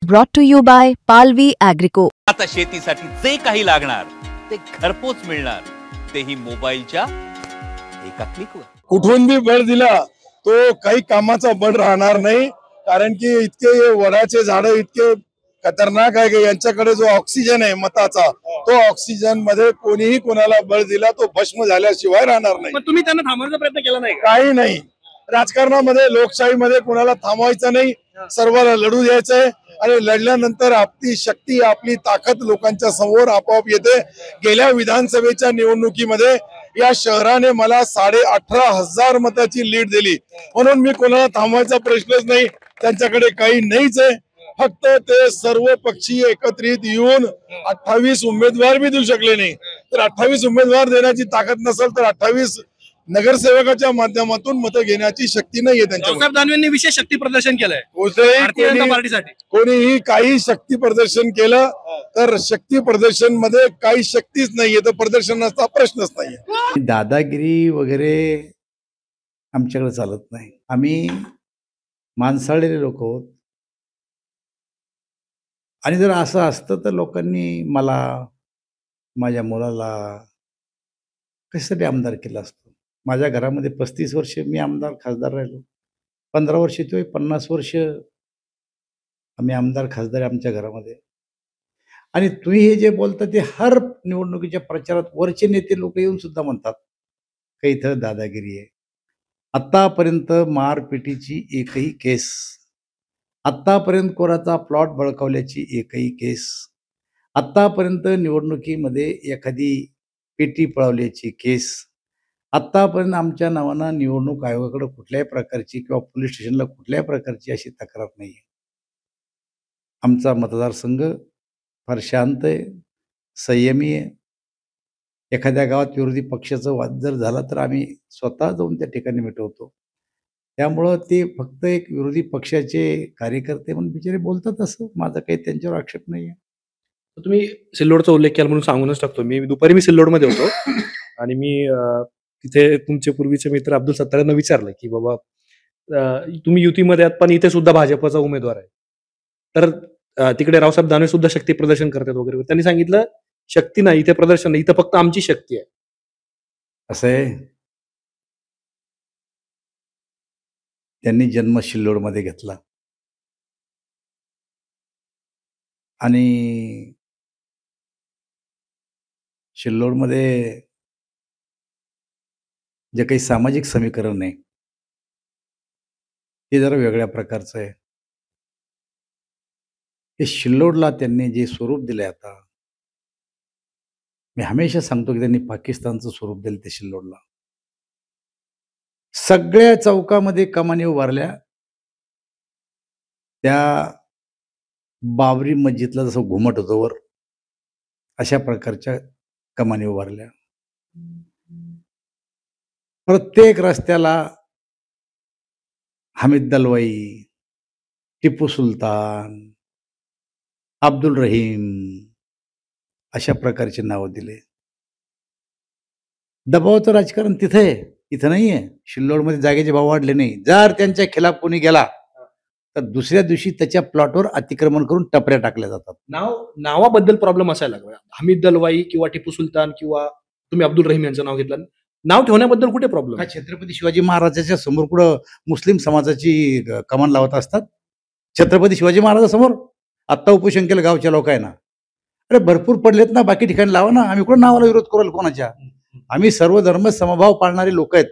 Brought to you by Palvi Agrico. आता शेतीसाठी जे काही लागणार ते घरपोच मिळणार, तेही मोबाईलच्या एका क्लिकवर. कुठून बी बळ दिला तो काही कामाचा बळ राहणार नाही, कारण की इतके वडाचे झाड इतके खतरनाक आहे की यांच्याकडे जो ऑक्सिजन आहे मताचा, तो ऑक्सिजन मध्ये कोणीही कोणाला बळ दिला तो भस्म झाल्याशिवाय राहणार नाही. तुम्ही त्यांना थांबवण्याचा प्रयत्न केला नाही? काही नाही. राजकारणामध्ये लोकशाहीमध्ये कोणाला थांबवायचं नाही, सर्वांना लढू द्यायचंय आणि लढल्यानंतर आपली शक्ती आपली ताकद लोकांच्या समोर आपोआप येते. गेल्या विधानसभेच्या निवडणुकीमध्ये या शहराने मला 18,500 मताची लीड दिली, म्हणून मी कोणाला थांबवायचा प्रश्नच नाही. त्यांच्याकडे काही नाहीच आहे, फक्त ते सर्व पक्षी एकत्रित येऊन 28 उमेदवार बी देऊ शकले नाही. तर 28 उमेदवार देण्याची ताकद नसेल तर 28 नगरसेवकाच्या माध्यमातून मतं घेण्याची शक्ती नाहीये त्यांच्याकडे. रावसाहेब दानवेंनी विशेष शक्ती प्रदर्शन केलंय भारतीय जनता पार्टीसाठी. कोणीही काही शक्ती प्रदर्शन केलं तर शक्ती प्रदर्शन मध्ये काही शक्तीच नाहीये, तर प्रदर्शनाचा प्रश्नच नाहीये. दादागिरी वगैरे आमच्याकडे चालत नाही. आम्ही माणसाळलेले लोक आहोत आणि जर असं असतं तर लोकांनी मला, माझ्या मुलाला कशासाठी आमदार केलं असतं. माझ्या घरामध्ये 35 वर्ष मी आमदार खासदार राहिलो, 15 वर्ष तो 50 वर्ष आम्ही आमदार खासदार आमच्या घरामध्ये. आणि तुम्ही हे जे बोलता ते हर निवडणुकीच्या प्रचारात वरचे नेते लोक येऊन सुद्धा म्हणतात की इथं दादागिरी आहे. आत्तापर्यंत मारपिटीची एकही केस, आत्तापर्यंत कोणाचा प्लॉट बळकावल्याची एकही केस, आत्तापर्यंत निवडणुकीमध्ये एखादी पेटी पळवल्याची केस, आत्तापर्यंत आमच्या नावानं निवडणूक आयोगाकडे कुठल्याही प्रकारची किंवा पोलीस स्टेशनला कुठल्याही प्रकारची अशी तक्रार नाही आहे. आमचा मतदारसंघ फार शांत आहे, संयमी आहे. एखाद्या गावात विरोधी पक्षाचा वाद जर झाला तर आम्ही स्वतः जाऊन त्या ठिकाणी मिटवतो. त्यामुळं ते फक्त एक विरोधी पक्षाचे कार्यकर्ते म्हणून बिचारे बोलतात, असं माझा काही त्यांच्यावर आक्षेप नाही आहे. तुम्ही सिल्लोडचा उल्लेख केला म्हणून सांगूनच टाकतो. दुपारी मी सिल्लोडमध्ये होतो आणि मी तिथे तुमचे पूर्वीचे मित्र अब्दुल सत्तार यांना विचारलं की बाबा तुम्ही युतीमध्ये आहात पण इथे सुद्धा भाजपचा उमेदवार आहे, तर तिकडे रावसाहेब दानवे सुद्धा शक्ती प्रदर्शन करतात वगैरे. त्यांनी सांगितलं शक्ती नाही इथे, प्रदर्शन नाही इथं, फक्त आमची शक्ती आहे. असं आहे. त्यांनी जन्म सिल्लोडमध्ये घेतला आणि सिल्लोडमध्ये जे काही सामाजिक समीकरण आहे ते जरा वेगळ्या प्रकारचं आहे. हे सिल्लोडला त्यांनी जे स्वरूप दिले, आता मी हमेशा सांगतो की त्यांनी पाकिस्तानचं स्वरूप दिलं ते सिल्लोडला. सगळ्या चौकामध्ये कमानी उभारल्या, त्या बाबरी मस्जिदला जसं घुमट होतं वर, अशा प्रकारच्या कमानी उभारल्या. प्रत्येक रस्त्याला हमीद दलवाई, टिपू सुलतान, अब्दुल रहीम अशा प्रकारचे नावं दिले. दबावाचं राजकारण तिथे आहे, इथं नाही आहे. सिल्लोडमध्ये जागेचे भाव वाढले नाही. जर त्यांच्या खिलाफ कोणी गेला तर दुसऱ्या दिवशी त्याच्या प्लॉटवर अतिक्रमण करून टपऱ्या टाकल्या जातात. नावाबद्दल प्रॉब्लेम असायला लागला. हमीद दलवाई किंवा टिपू सुलतान किंवा तुम्ही अब्दुल रहीम यांचं नाव घेतलं, नाव ठेवण्याबद्दल कुठे प्रॉब्लेम? छत्रपती शिवाजी महाराजांच्या समोर कुठं मुस्लिम समाजाची कमान लावत असतात? छत्रपती शिवाजी महाराजांसमोर आत्ता उपोषण केलं गावच्या लोकांना. अरे भरपूर पडलेत ना, बाकी ठिकाणी लावा ना. आम्ही कुठं नावाला विरोध करू कोणाच्या? आम्ही सर्व धर्म समभाव पाळणारे लोक आहेत.